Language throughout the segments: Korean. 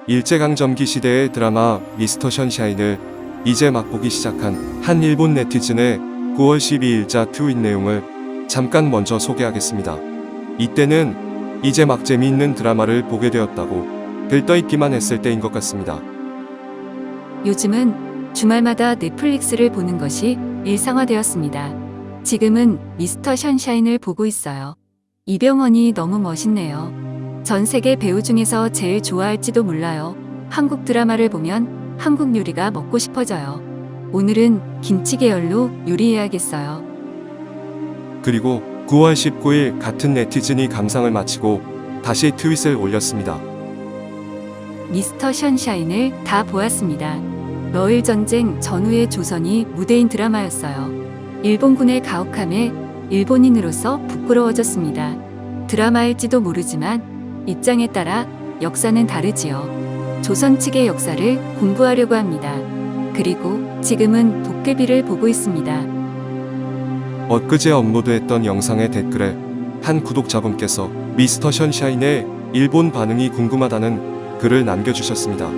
일제강점기 시대의 드라마 미스터 션샤인을 이제 막 보기 시작한 한 일본 네티즌의 9월 12일자 트윗 내용을 잠깐 먼저 소개하겠습니다. 이때는 이제 막 재미있는 드라마를 보게 되었다고 들떠있기만 했을 때인 것 같습니다. 요즘은 주말마다 넷플릭스를 보는 것이 일상화되었습니다. 지금은 미스터 션샤인을 보고 있어요. 이병헌이 너무 멋있네요. 전 세계 배우 중에서 제일 좋아할지도 몰라요. 한국 드라마를 보면 한국 요리가 먹고 싶어져요. 오늘은 김치 계열로 요리해야겠어요. 그리고 9월 19일 같은 네티즌이 감상을 마치고 다시 트윗을 올렸습니다. 미스터 션샤인을 다 보았습니다. 러일 전쟁 전후의 조선이 무대인 드라마였어요. 일본군의 가혹함에 일본인으로서 부끄러워졌습니다. 드라마일지도 모르지만 입장에 따라 역사는 다르지요. 조선 측의 역사를 공부하려고 합니다. 그리고 지금은 도깨비를 보고 있습니다. 엊그제 업로드했던 영상의 댓글에 한 구독자분께서 미스터 션샤인의 일본 반응이 궁금하다는 글을 남겨주셨습니다.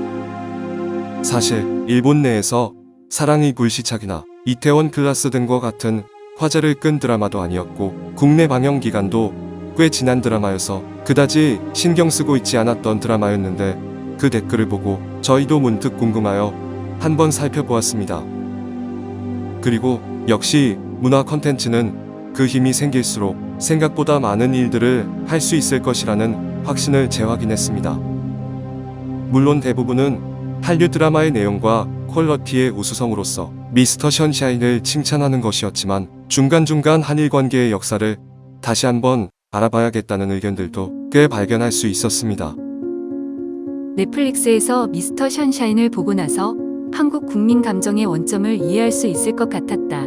사실 일본 내에서 사랑이 불시착이나 이태원 클라스 등과 같은 화제를 끈 드라마도 아니었고 국내 방영 기간도 꽤 지난 드라마여서 그다지 신경 쓰고 있지 않았던 드라마였는데 그 댓글을 보고 저희도 문득 궁금하여 한번 살펴보았습니다. 그리고 역시 문화 컨텐츠는 그 힘이 생길수록 생각보다 많은 일들을 할 수 있을 것이라는 확신을 재확인했습니다. 물론 대부분은 한류 드라마의 내용과 퀄러티의 우수성으로서 미스터 션샤인을 칭찬하는 것이었지만 중간중간 한일 관계의 역사를 다시 한번 알아봐야겠다는 의견들도 꽤 발견할 수 있었습니다. 넷플릭스에서 미스터 션샤인을 보고 나서 한국 국민 감정의 원점을 이해할 수 있을 것 같았다.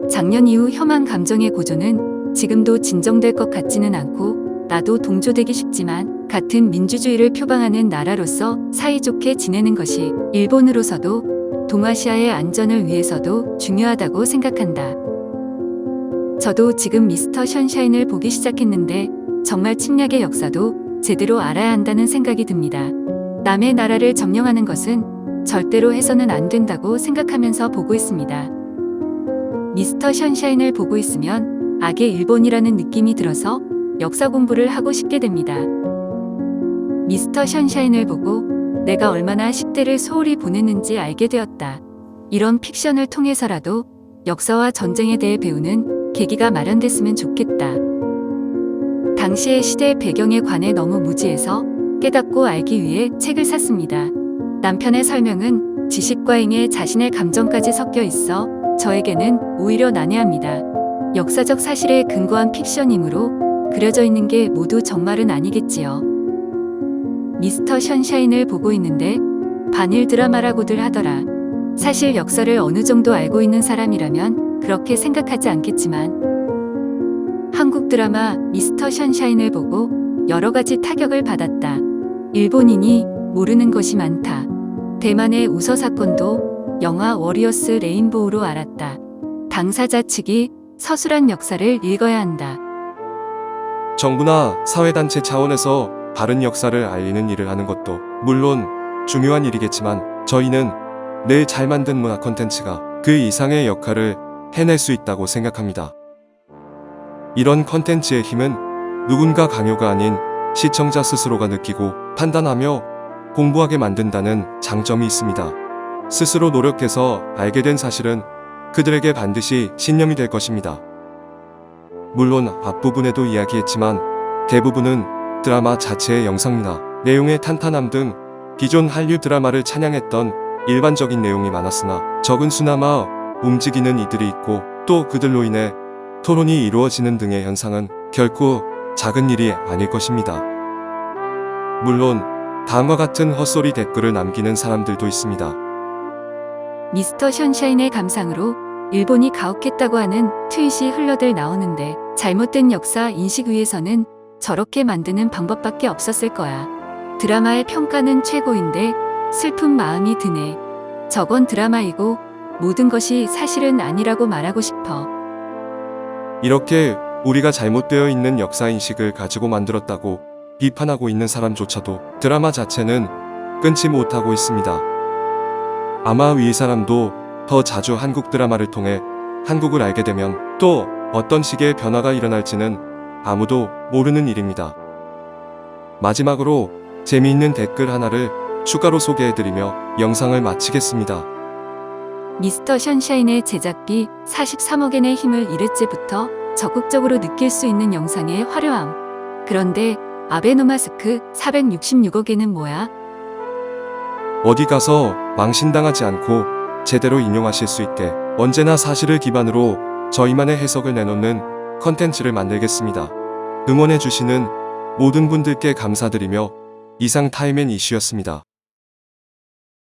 작년 이후 혐한 감정의 고조는 지금도 진정될 것 같지는 않고 나도 동조되기 쉽지만 같은 민주주의를 표방하는 나라로서 사이좋게 지내는 것이 일본으로서도 동아시아의 안전을 위해서도 중요하다고 생각한다. 저도 지금 미스터 션샤인을 보기 시작했는데 정말 침략의 역사도 제대로 알아야 한다는 생각이 듭니다. 남의 나라를 점령하는 것은 절대로 해서는 안 된다고 생각하면서 보고 있습니다. 미스터 션샤인을 보고 있으면 악의 일본이라는 느낌이 들어서 역사 공부를 하고 싶게 됩니다. 미스터 션샤인을 보고 내가 얼마나 10대를 소홀히 보냈는지 알게 되었다. 이런 픽션을 통해서라도 역사와 전쟁에 대해 배우는 계기가 마련됐으면 좋겠다. 당시의 시대의 배경에 관해 너무 무지해서 깨닫고 알기 위해 책을 샀습니다. 남편의 설명은 지식과잉에 자신의 감정까지 섞여 있어 저에게는 오히려 난해합니다. 역사적 사실에 근거한 픽션이므로 그려져 있는 게 모두 정말은 아니겠지요. 미스터 션샤인을 보고 있는데 반일 드라마라고들 하더라. 사실 역사를 어느 정도 알고 있는 사람이라면 그렇게 생각하지 않겠지만 한국 드라마 미스터 션샤인을 보고 여러 가지 타격을 받았다. 일본인이 모르는 것이 많다. 대만의 우서 사건도 영화 워리어스 레인보우로 알았다. 당사자 측이 서술한 역사를 읽어야 한다. 정부나 사회단체 차원에서 바른 역사를 알리는 일을 하는 것도 물론 중요한 일이겠지만 저희는 늘 잘 만든 문화 콘텐츠가 그 이상의 역할을 해낼 수 있다고 생각합니다. 이런 콘텐츠의 힘은 누군가 강요가 아닌 시청자 스스로가 느끼고 판단하며 공부하게 만든다는 장점이 있습니다. 스스로 노력해서 알게 된 사실은 그들에게 반드시 신념이 될 것입니다. 물론 앞부분에도 이야기했지만 대부분은 드라마 자체의 영상미나 내용의 탄탄함 등 기존 한류 드라마를 찬양했던 일반적인 내용이 많았으나 적은 수나마 움직이는 이들이 있고 또 그들로 인해 토론이 이루어지는 등의 현상은 결코 작은 일이 아닐 것입니다. 물론 다음과 같은 헛소리 댓글을 남기는 사람들도 있습니다. 미스터 션샤인의 감상으로 일본이 가혹했다고 하는 트윗이 흘러들 나오는데 잘못된 역사 인식 위에서는 저렇게 만드는 방법밖에 없었을 거야. 드라마의 평가는 최고인데 슬픈 마음이 드네. 저건 드라마이고 모든 것이 사실은 아니라고 말하고 싶어. 이렇게 우리가 잘못되어 있는 역사인식을 가지고 만들었다고 비판하고 있는 사람조차도 드라마 자체는 끊지 못하고 있습니다. 아마 위 사람도 더 자주 한국 드라마를 통해 한국을 알게 되면 또 어떤 식의 변화가 일어날지는 아무도 모르는 일입니다. 마지막으로 재미있는 댓글 하나를 추가로 소개해드리며 영상을 마치겠습니다. 미스터 션샤인의 제작비 43억엔의 힘을 1회째부터 적극적으로 느낄 수 있는 영상의 화려함. 그런데 아베노마스크 466억엔은 뭐야? 어디 가서 망신당하지 않고 제대로 인용하실 수 있게 언제나 사실을 기반으로 저희만의 해석을 내놓는 컨텐츠를 만들겠습니다. 응원해주시는 모든 분들께 감사드리며 이상 타임앤 이슈였습니다.